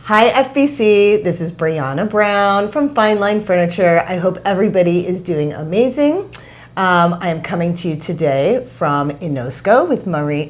Hi FBC, this is Brianna Brown from Fine Line Furniture. I hope everybody is doing amazing. I am coming to you today from INSOCO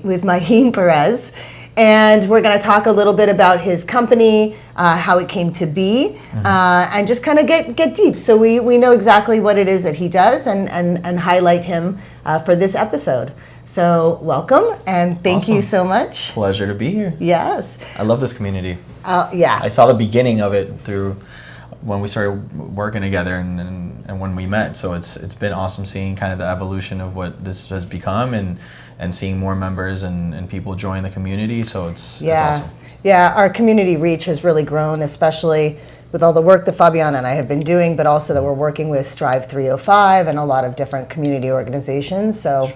with Magin Perez, and we're going to talk a little bit about his company, how it came to be, and just kind of get deep so we know exactly what it is that he does and highlight him for this episode. So welcome and thank you so much. Pleasure to be here. Yes. I love this community. Yeah. I saw the beginning of it through when we started working together and when we met. So it's been awesome seeing kind of the evolution of what this has become and seeing more members and people join the community. So it's awesome. Yeah, our community reach has really grown, especially with all the work that Fabiana and I have been doing, but also that we're working with Strive 305 and a lot of different community organizations. So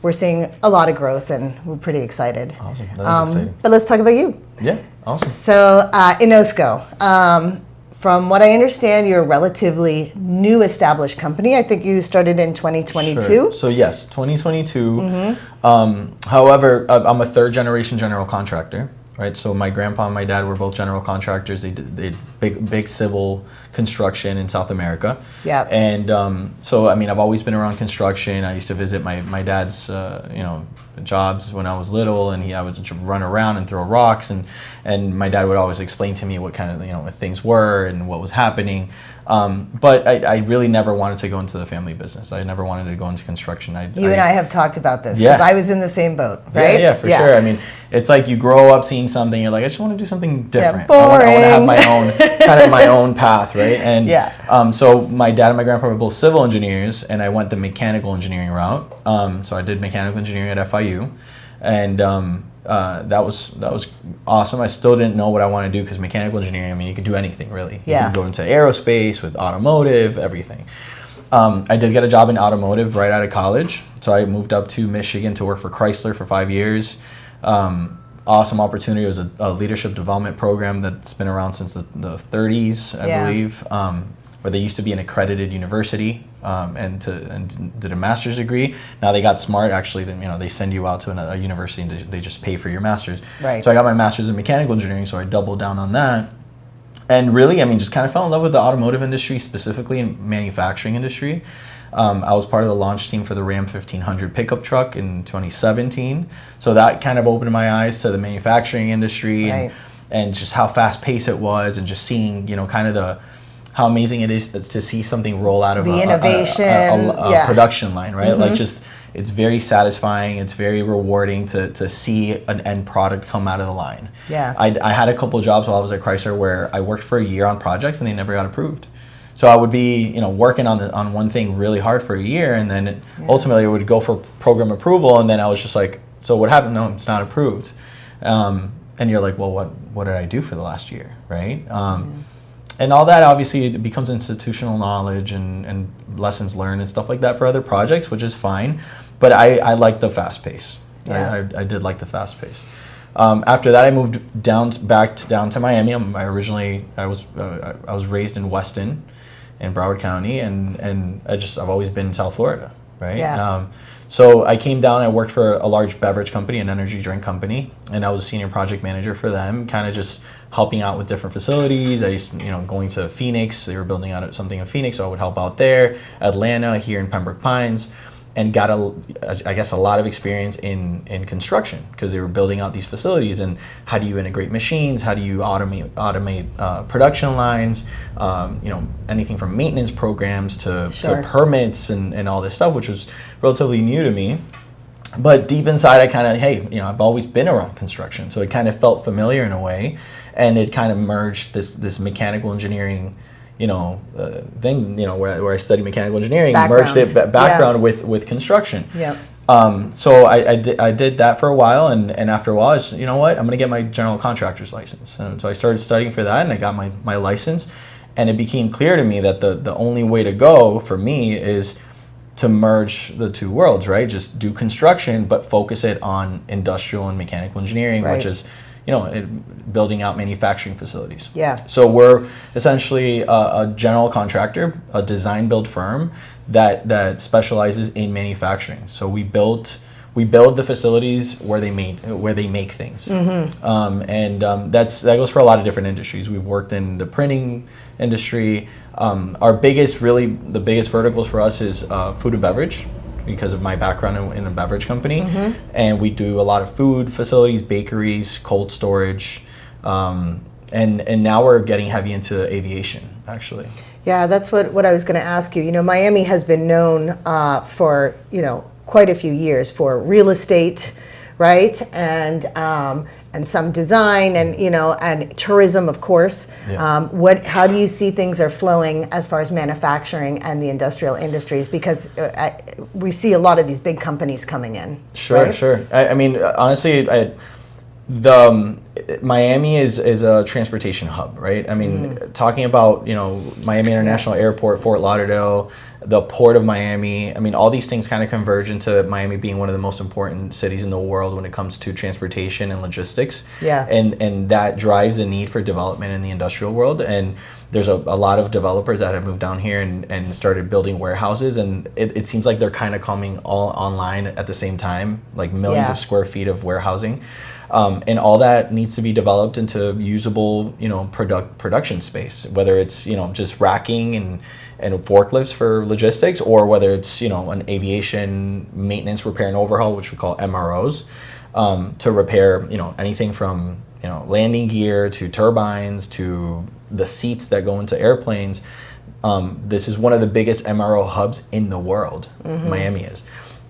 we're seeing a lot of growth and we're pretty excited. Awesome. That is exciting. But let's talk about you. Yeah, awesome. So INSOCO, from what I understand, you're a relatively new established company. I think you started in 2022. Sure. So yes, 2022. However, I'm a third generation general contractor. Right, so my grandpa and my dad were both general contractors. They did big civil construction in South America. Yeah. And so I mean, I've always been around construction. I used to visit my dad's jobs when I was little, and I would run around and throw rocks, and my dad would always explain to me what kind of what things were and what was happening. But I really never wanted to go into the family business. I never wanted to go into construction. You and I have talked about this because I was in the same boat, right? Yeah, for sure. I mean, it's like you grow up seeing something, you're like, I just want to do something different. Yeah, I want to have my own kind of my own path, right? And so my dad and my grandpa were both civil engineers, and I went the mechanical engineering route. So I did mechanical engineering at FIU, and that was awesome. I still didn't know what I wanted to do because mechanical engineering, I mean, you could do anything really. You could go into aerospace, with automotive, everything. I did get a job in automotive right out of college. So I moved up to Michigan to work for Chrysler for 5 years. Awesome opportunity. It was a leadership development program that's been around since the 30s, I believe, where they used to be an accredited university and did a master's degree. Now they got smart. Actually, they send you out to a university and they just pay for your master's. Right. So I got my master's in mechanical engineering, so I doubled down on that. And really, I mean, just kind of fell in love with the automotive industry, specifically in manufacturing industry. I was part of the launch team for the Ram 1500 pickup truck in 2017. So that kind of opened my eyes to the manufacturing industry and just how fast paced it was, and just seeing, kind of how amazing it is to see something roll out of the innovation, a production line, right? Like it's very satisfying. It's very rewarding to see an end product come out of the line. Yeah. I had a couple of jobs while I was at Chrysler where I worked for a year on projects and they never got approved. So I would be, working on one thing really hard for a year, and then ultimately it would go for program approval, and then I was just like, so what happened? No, it's not approved. And you're like, well, what did I do for the last year, right? And all that, obviously, it becomes institutional knowledge and lessons learned and stuff like that for other projects, which is fine. But I like the fast pace. I did like the fast pace. After that, I moved back down to Miami. I was raised in Weston, in Broward County, and I've always been in South Florida, right? Yeah. So I came down. I worked for a large beverage company, an energy drink company, and I was a senior project manager for them, kind of just helping out with different facilities. I used to, going to Phoenix. They were building out something in Phoenix, so I would help out there. Atlanta, here in Pembroke Pines. And got a lot of experience in construction, because they were building out these facilities, and how do you integrate machines, how do you automate production lines, anything from maintenance programs to permits and all this stuff, which was relatively new to me. But deep inside, I kind of, I've always been around construction, so it kind of felt familiar in a way, and it kind of merged this mechanical engineering thing, where I studied mechanical engineering, merged it background with construction. Yeah. So I did that for a while, and after a while, I said, you know what, I'm going to get my general contractor's license. And so I started studying for that, and I got my license, and it became clear to me that the only way to go for me is to merge the two worlds, right? Just do construction, but focus it on industrial and mechanical engineering, which is building out manufacturing facilities. Yeah. So we're essentially a general contractor, a design build firm that specializes in manufacturing. So we built we build the facilities where they make things. That goes for a lot of different industries. We've worked in the printing industry. The biggest verticals for us is food and beverage, because of my background in a beverage company. And we do a lot of food facilities, bakeries, cold storage, and now we're getting heavy into aviation, actually. Yeah, that's what I was going to ask you. You know, Miami has been known for, quite a few years for real estate, right? And some design and, and tourism, of course. Yeah. How do you see things are flowing as far as manufacturing and the industrial industries? Because we see a lot of these big companies coming in. Sure, right? sure. I mean, honestly, Miami is a transportation hub, right? I mean, talking about, Miami International Airport, Fort Lauderdale, the Port of Miami, I mean, all these things kind of converge into Miami being one of the most important cities in the world when it comes to transportation and logistics. Yeah. And that drives the need for development in the industrial world. And there's a lot of developers that have moved down here and started building warehouses, and it seems like they're kind of coming all online at the same time, like millions of square feet of warehousing. And all that needs to be developed into usable, production space, whether it's, just racking and forklifts for logistics, or whether it's, an aviation maintenance, repair and overhaul, which we call MROs, to repair, anything from, landing gear to turbines to the seats that go into airplanes. This is one of the biggest MRO hubs in the world. Miami is.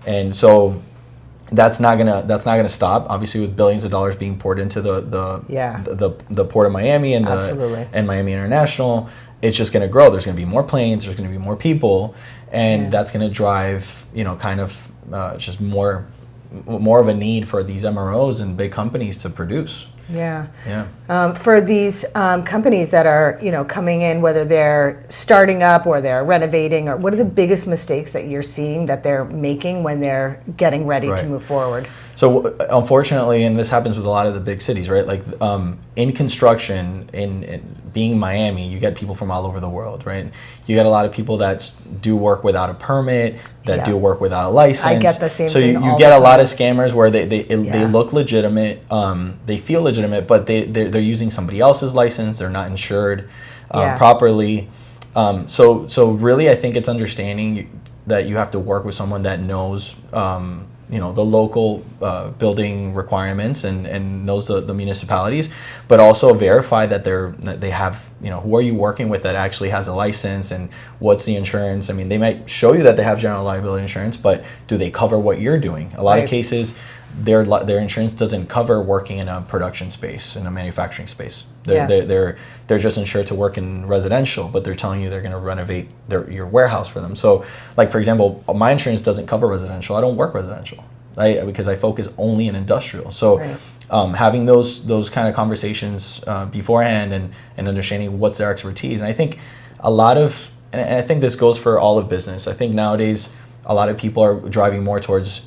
And so that's not gonna stop. Obviously, with billions of dollars being poured into the port of Miami and Miami International, it's just gonna grow. There's gonna be more planes. There's gonna be more people, and that's gonna drive just more of a need for these MROs and big companies to produce. For these companies that are coming in, whether they're starting up or they're renovating, or what are the biggest mistakes that you're seeing that they're making when they're getting ready to move forward? So unfortunately, and this happens with a lot of the big cities, right? Like in construction, in being Miami, you get people from all over the world, right? You get a lot of people that do work without a permit, that do work without a license. I get the same so thing. So you get a lot of scammers where they look legitimate, they feel legitimate, but they're using somebody else's license. They're not insured properly. So really, I think it's understanding that you have to work with someone that knows the local building requirements and knows the municipalities, but also verify that they have, who are you working with that actually has a license, and what's the insurance. I mean, they might show you that they have general liability insurance, but do they cover what you're doing? A lot of cases, their insurance doesn't cover working in a production space, in a manufacturing space. They're just insured to work in residential, but they're telling you they're going to renovate your warehouse for them. So, like, for example, my insurance doesn't cover residential. I don't work residential, because I focus only in industrial. So having those kind of conversations beforehand and understanding what's their expertise. And I think and I think this goes for all of business. I think nowadays a lot of people are driving more towards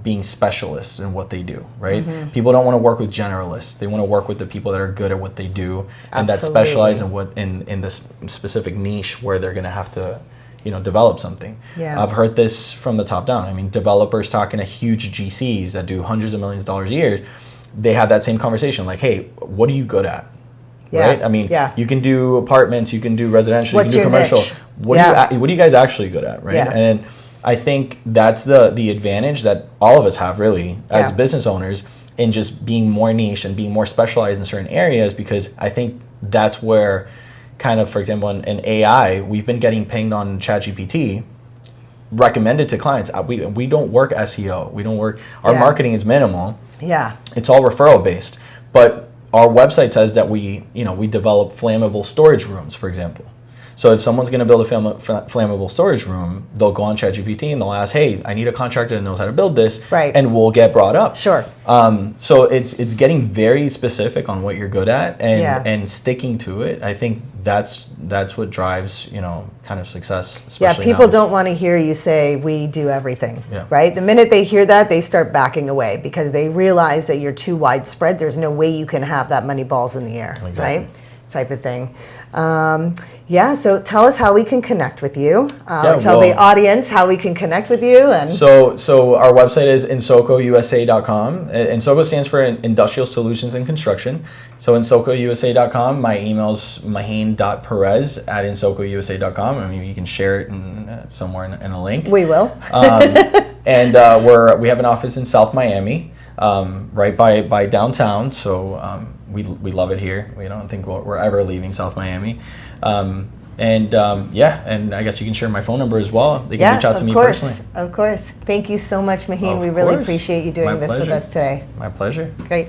being specialists in what they do, right? People don't want to work with generalists. They want to work with the people that are good at what they do and that specialize in this specific niche where they're going to have to, develop something. I've heard this from the top down. I mean, developers talking to huge GCs that do hundreds of millions of dollars a year, they have that same conversation, like, hey, what are you good at? Right? I mean, you can do apartments, you can do residential, What's you can do your commercial. niche? What are you guys actually good at, right? And I think that's the advantage that all of us have, really, as business owners, in just being more niche and being more specialized in certain areas, because I think that's where, kind of, for example, in AI, we've been getting pinged on ChatGPT, recommended to clients. We don't work SEO. We don't work, our marketing is minimal. It's all referral based. But our website says that we develop flammable storage rooms, for example. So if someone's going to build a flammable storage room, they'll go on ChatGPT and they'll ask, hey, I need a contractor that knows how to build this, and we'll get brought up. Sure. So it's getting very specific on what you're good at and sticking to it. I think that's what drives, kind of success. Especially people now. don't want to hear you say we do everything, right? The minute they hear that, they start backing away because they realize that you're too widespread. There's no way you can have that many balls in the air, right? type of thing. Yeah, so tell us how we can connect with you. Tell the audience how we can connect with you. And So our website is INSOCOUSA.com. INSOCO stands for Industrial Solutions and Construction. So INSOCOUSA.com. My email's Magin.Perez@INSOCOUSA.com. I mean, you can share it somewhere in a link. We will. And we have an office in South Miami, right by downtown. So we love it here. We don't think we're ever leaving South Miami. And I guess you can share my phone number as well. They can reach out to me personally. Of course. Thank you so much, Magin. We really appreciate you doing this with us today. My pleasure. Great.